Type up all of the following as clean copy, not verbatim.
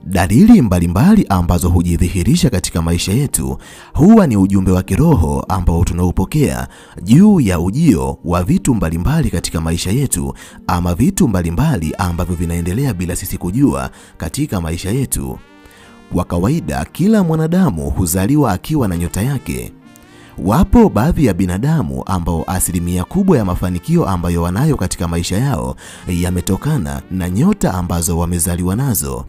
Dalili mbalimbali ambazo hujidhihirisha katika maisha yetu huwa ni ujumbe wa kiroho ambao tunaupokea juu ya ujio wa vitu mbalimbali katika maisha yetu, ama vitu mbalimbali ambavyo vinaendelea bila sisi kujua katika maisha yetu. Kwa kawaida kila mwanadamu huzaliwa akiwa na nyota yake. Wapo baadhi ya binadamu ambao asilimia kubwa ya mafanikio ambayo wanayo katika maisha yao yametokana na nyota ambazo wamezaliwa nazo.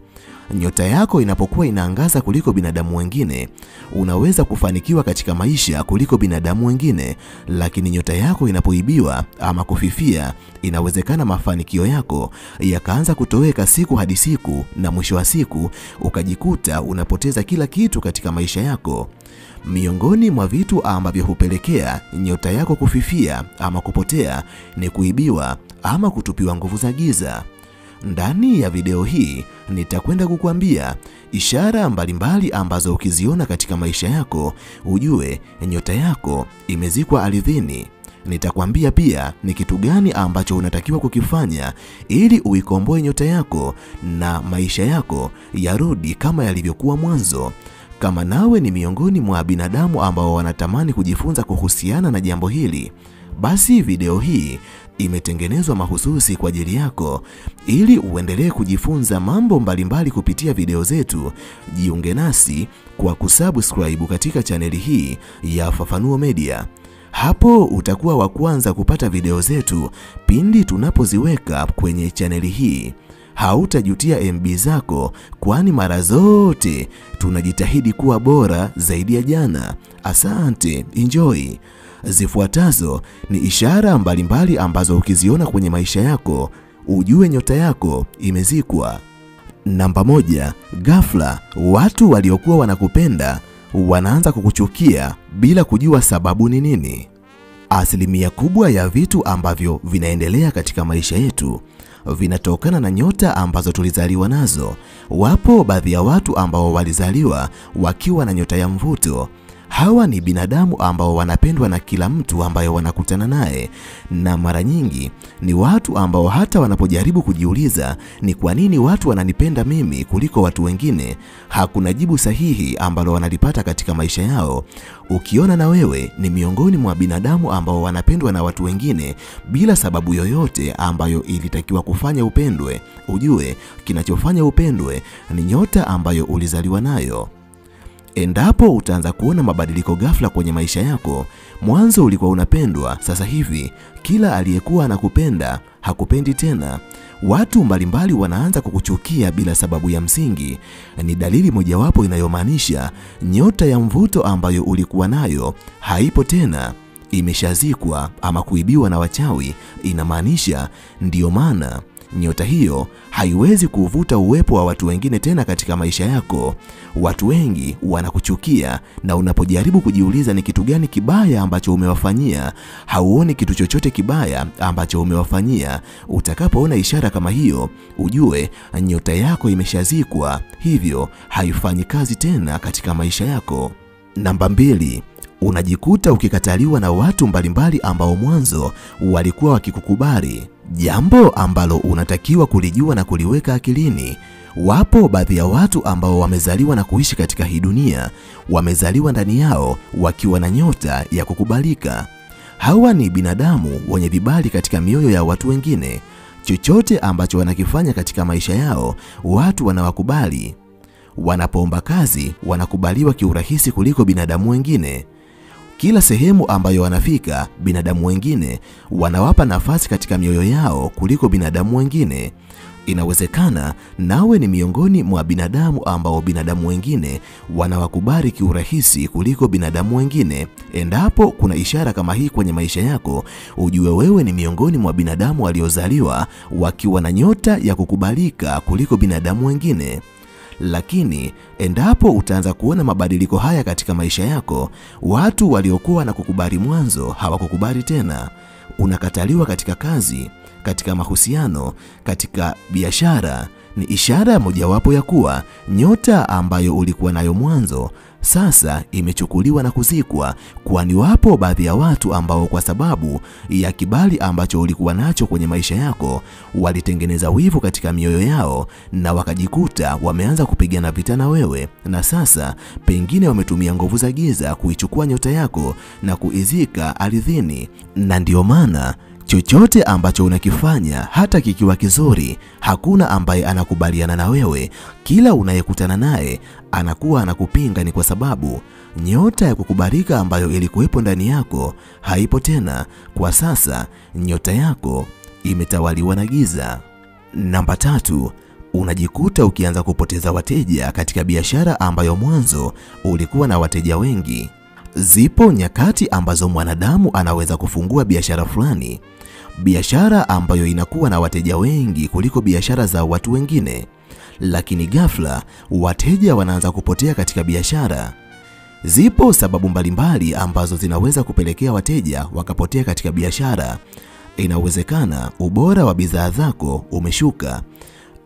Nyota yako inapokuwa inaangaza kuliko binadamu wengine, unaweza kufanikiwa katika maisha kuliko binadamu wengine, lakini nyota yako inapoibiwa ama kufifia, inawezekana mafanikio yako yakaanza kutoweka siku hadi siku, na mwisho wa siku ukajikuta unapoteza kila kitu katika maisha yako. Miongoni mwa vitu ambavyo hupelekea nyota yako kufifia ama kupotea ni kuibiwa ama kutupiwa nguvu za giza. Ndani ya video hii nitakwenda kukuambia ishara mbalimbali ambazo ukiziona katika maisha yako ujue nyota yako imezikwa ardhini. Nitakwambia pia ni kitu gani ambacho unatakiwa kukifanya ili uikomboe nyota yako na maisha yako yarudi kama yalivyokuwa mwanzo. Kama nawe ni miongoni mwa binadamu ambao wanatamani kujifunza kuhusiana na jambo hili, basi video hii imetengenezwa mahususi kwa ajili yako ili uendelee kujifunza mambo mbalimbali kupitia video zetu. Jiunge nasi kwa kusubscribe katika chaneli hii ya Fafanuo Media. Hapo utakuwa wa kwanza kupata video zetu pindi tunapoziweka kwenye chaneli hii. Hautajutia MB zako, kwani mara zote tunajitahidi kuwa bora zaidi ya jana. Asante, enjoy. Zifuatazo ni ishara mbalimbali ambazo ukiziona kwenye maisha yako ujue nyota yako imezikwa. Namba 1, ghafla watu waliokuwa wanakupenda wanaanza kukuchukia bila kujua sababu ni nini. Asilimia kubwa ya vitu ambavyo vinaendelea katika maisha yetu vinatokana na nyota ambazo tulizaliwa nazo. Wapo baadhi ya watu ambao walizaliwa wakiwa na nyota ya mvuto. Hawa ni binadamu ambao wanapendwa na kila mtu ambaye wanakutana naye, na mara nyingi ni watu ambao hata wanapojaribu kujiuliza ni kwa nini watu wananipenda mimi kuliko watu wengine, hakuna jibu sahihi ambalo wanalipata katika maisha yao. Ukiona na wewe ni miongoni mwa binadamu ambao wanapendwa na watu wengine bila sababu yoyote ambayo ilitakiwa kufanya upendwe, ujue kinachofanya upendwe ni nyota ambayo ulizaliwa nayo. Endapo utaanza kuona mabadiliko ghafla kwenye maisha yako, mwanzo ulikuwa unapendwa, sasa hivi kila aliyekuwa anakupenda hakupendi tena. Watu mbalimbali wanaanza kukuchukia bila sababu ya msingi. Ni dalili mojawapo inayomaanisha nyota ya mvuto ambayo ulikuwa nayo haipo tena, imeshazikwa ama kuibiwa na wachawi. Inamaanisha ndiyo maana nyota hiyo haiwezi kuvuta uwepo wa watu wengine tena katika maisha yako. Watu wengi wanakuchukia, na unapojaribu kujiuliza ni kitu gani kibaya ambacho umewafanyia, hauoni kitu chochote kibaya ambacho umewafanyia. Utakapoona ishara kama hiyo, ujue nyota yako imeshazikwa, hivyo haifanyi kazi tena katika maisha yako. Namba 2, unajikuta ukikataliwa na watu mbalimbali ambao mwanzo walikuwa wakikukubali, jambo ambalo unatakiwa kulijua na kuliweka akilini. Wapo baadhi ya watu ambao wamezaliwa na kuishi katika hii dunia, wamezaliwa ndani yao wakiwa na nyota ya kukubalika. Hawa ni binadamu wenye vibali katika mioyo ya watu wengine. Chochote ambacho wanakifanya katika maisha yao, watu wanawakubali. Wanapoomba kazi, wanakubaliwa kiurahisi kuliko binadamu wengine. Kila sehemu ambayo wanafika, binadamu wengine wanawapa nafasi katika mioyo yao kuliko binadamu wengine. Inawezekana nawe ni miongoni mwa binadamu ambao binadamu wengine wanawakubali kiurahisi kuliko binadamu wengine. Endapo kuna ishara kama hii kwenye maisha yako, ujue wewe ni miongoni mwa binadamu waliozaliwa wakiwa na nyota ya kukubalika kuliko binadamu wengine. Lakini endapo utaanza kuona mabadiliko haya katika maisha yako, watu waliokuwa na kukubali mwanzo hawakukubali tena. Unakataliwa katika kazi, katika mahusiano, katika biashara, ni ishara mojawapo ya kuwa nyota ambayo ulikuwa nayo mwanzo sasa imechukuliwa na kuzikwa, kwani wapo baadhi ya watu ambao kwa sababu ya kibali ambacho ulikuwa nacho kwenye maisha yako walitengeneza wivu katika mioyo yao na wakajikuta wameanza kupigana vita na wewe, na sasa pengine wametumia nguvu za giza kuichukua nyota yako na kuizika ardhini. Na ndio maana chochote ambacho unakifanya hata kikiwa kizuri, hakuna ambaye anakubaliana na wewe. Kila unayekutana naye anakuwa anakupinga. Ni kwa sababu nyota ya kukubalika ambayo ilikuwepo ndani yako haipo tena. Kwa sasa nyota yako imetawaliwa na giza. Namba 3, unajikuta ukianza kupoteza wateja katika biashara ambayo mwanzo ulikuwa na wateja wengi. Zipo nyakati ambazo mwanadamu anaweza kufungua biashara fulani, biashara ambayo inakuwa na wateja wengi kuliko biashara za watu wengine, lakini ghafla wateja wanaanza kupotea katika biashara. Zipo sababu mbalimbali ambazo zinaweza kupelekea wateja wakapotea katika biashara. Inawezekana ubora wa bidhaa zako umeshuka,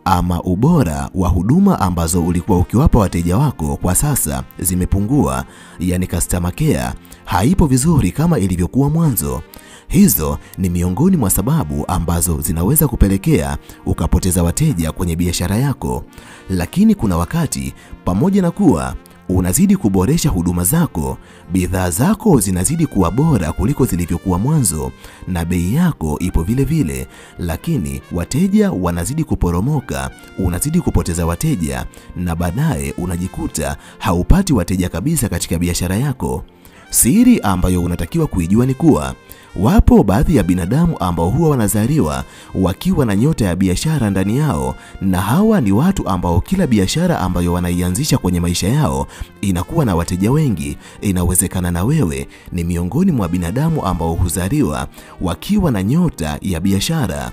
ama ubora wa huduma ambazo ulikuwa ukiwapa wateja wako kwa sasa zimepungua, yani customer care haipo vizuri kama ilivyokuwa mwanzo. Hizo ni miongoni mwa sababu ambazo zinaweza kupelekea ukapoteza wateja kwenye biashara yako. Lakini kuna wakati pamoja na kuwa unazidi kuboresha huduma zako, bidhaa zako zinazidi kuwa bora kuliko zilivyokuwa mwanzo na bei yako ipo vile vile, lakini wateja wanazidi kuporomoka, unazidi kupoteza wateja na baadaye unajikuta haupati wateja kabisa katika biashara yako. Siri ambayo unatakiwa kuijua ni kuwa wapo baadhi ya binadamu ambao huwa wanazaliwa wakiwa na nyota ya biashara ndani yao, na hawa ni watu ambao kila biashara ambayo wanaianzisha kwenye maisha yao inakuwa na wateja wengi. Inawezekana na wewe ni miongoni mwa binadamu ambao huzaliwa wakiwa na nyota ya biashara.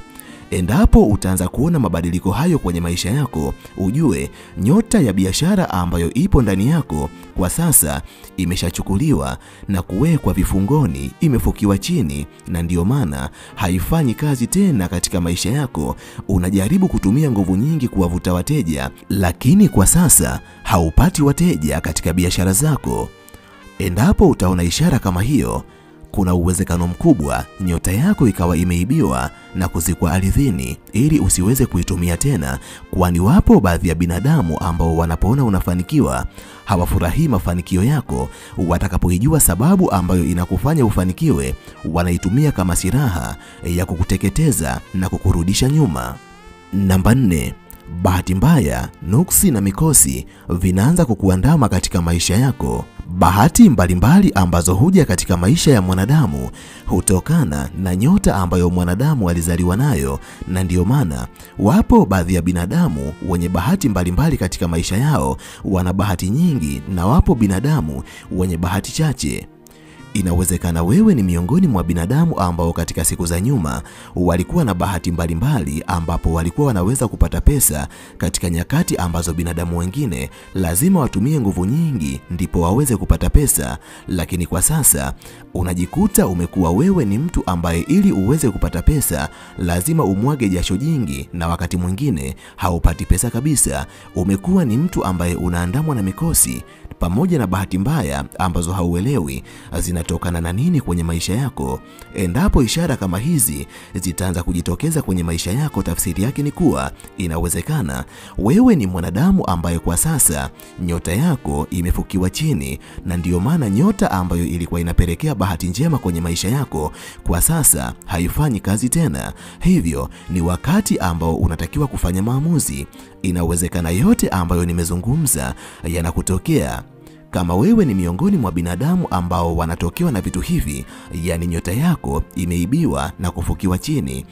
Endapo utaanza kuona mabadiliko hayo kwenye maisha yako, ujue nyota ya biashara ambayo ipo ndani yako kwa sasa imeshachukuliwa na kuwekwa vifungoni, imefukiwa chini, na ndiyo maana haifanyi kazi tena katika maisha yako. Unajaribu kutumia nguvu nyingi kuwavuta wateja, lakini kwa sasa haupati wateja katika biashara zako. Endapo utaona ishara kama hiyo, kuna uwezekano mkubwa nyota yako ikawa imeibiwa na kuzikwa ardhini ili usiweze kuitumia tena, kwani wapo baadhi ya binadamu ambao wanapoona unafanikiwa hawafurahii mafanikio yako. Watakapoijua sababu ambayo inakufanya ufanikiwe, wanaitumia kama silaha ya kukuteketeza na kukurudisha nyuma. Namba 4, bahati mbaya, nuksi na mikosi vinaanza kukuandama katika maisha yako. Bahati mbalimbali ambazo huja katika maisha ya mwanadamu hutokana na nyota ambayo mwanadamu alizaliwa nayo, na ndiyo maana wapo baadhi ya binadamu wenye bahati mbalimbali katika maisha yao wana bahati nyingi, na wapo binadamu wenye bahati chache. Inawezekana wewe ni miongoni mwa binadamu ambao katika siku za nyuma walikuwa na bahati mbalimbali, ambapo walikuwa wanaweza kupata pesa katika nyakati ambazo binadamu wengine lazima watumie nguvu nyingi ndipo waweze kupata pesa. Lakini kwa sasa unajikuta umekuwa wewe ni mtu ambaye ili uweze kupata pesa lazima umwage jasho jingi, na wakati mwingine haupati pesa kabisa. Umekuwa ni mtu ambaye unaandamwa na mikosi pamoja na bahati mbaya ambazo hauelewi zinatokana na nini kwenye maisha yako. Endapo ishara kama hizi zitaanza kujitokeza kwenye maisha yako, tafsiri yake ni kuwa inawezekana wewe ni mwanadamu ambaye kwa sasa nyota yako imefukiwa chini, na ndiyo maana nyota ambayo ilikuwa inapelekea bahati njema kwenye maisha yako kwa sasa haifanyi kazi tena. Hivyo ni wakati ambao unatakiwa kufanya maamuzi. Inawezekana yote ambayo nimezungumza yanakutokea. Kama wewe ni miongoni mwa binadamu ambao wanatokewa na vitu hivi, yani nyota yako imeibiwa na kufukiwa chini,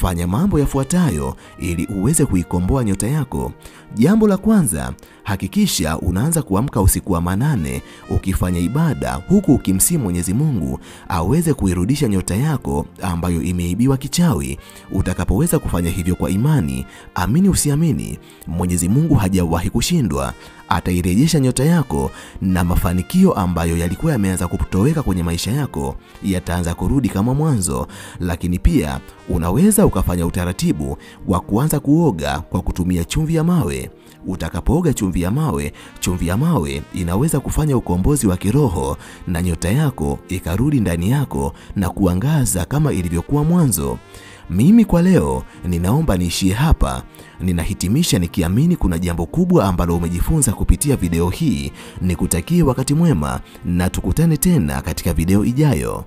fanya mambo yafuatayo ili uweze kuikomboa nyota yako. Jambo la kwanza, hakikisha unaanza kuamka usiku wa manane ukifanya ibada huku ukimsihi Mwenyezi Mungu aweze kuirudisha nyota yako ambayo imeibiwa kichawi. Utakapoweza kufanya hivyo kwa imani, amini usiamini, Mwenyezi Mungu hajawahi kushindwa. Atairejesha nyota yako na mafanikio ambayo yalikuwa yameanza kutoweka kwenye maisha yako yataanza kurudi kama mwanzo. Lakini pia unaweza ukafanya utaratibu wa kuanza kuoga kwa kutumia chumvi ya mawe. Utakapooga chumvi ya mawe inaweza kufanya ukombozi wa kiroho na nyota yako ikarudi ndani yako na kuangaza kama ilivyokuwa mwanzo. Mimi kwa leo ninaomba niishie hapa. Ninahitimisha nikiamini kuna jambo kubwa ambalo umejifunza kupitia video hii. Nikutakie wakati mwema na tukutane tena katika video ijayo.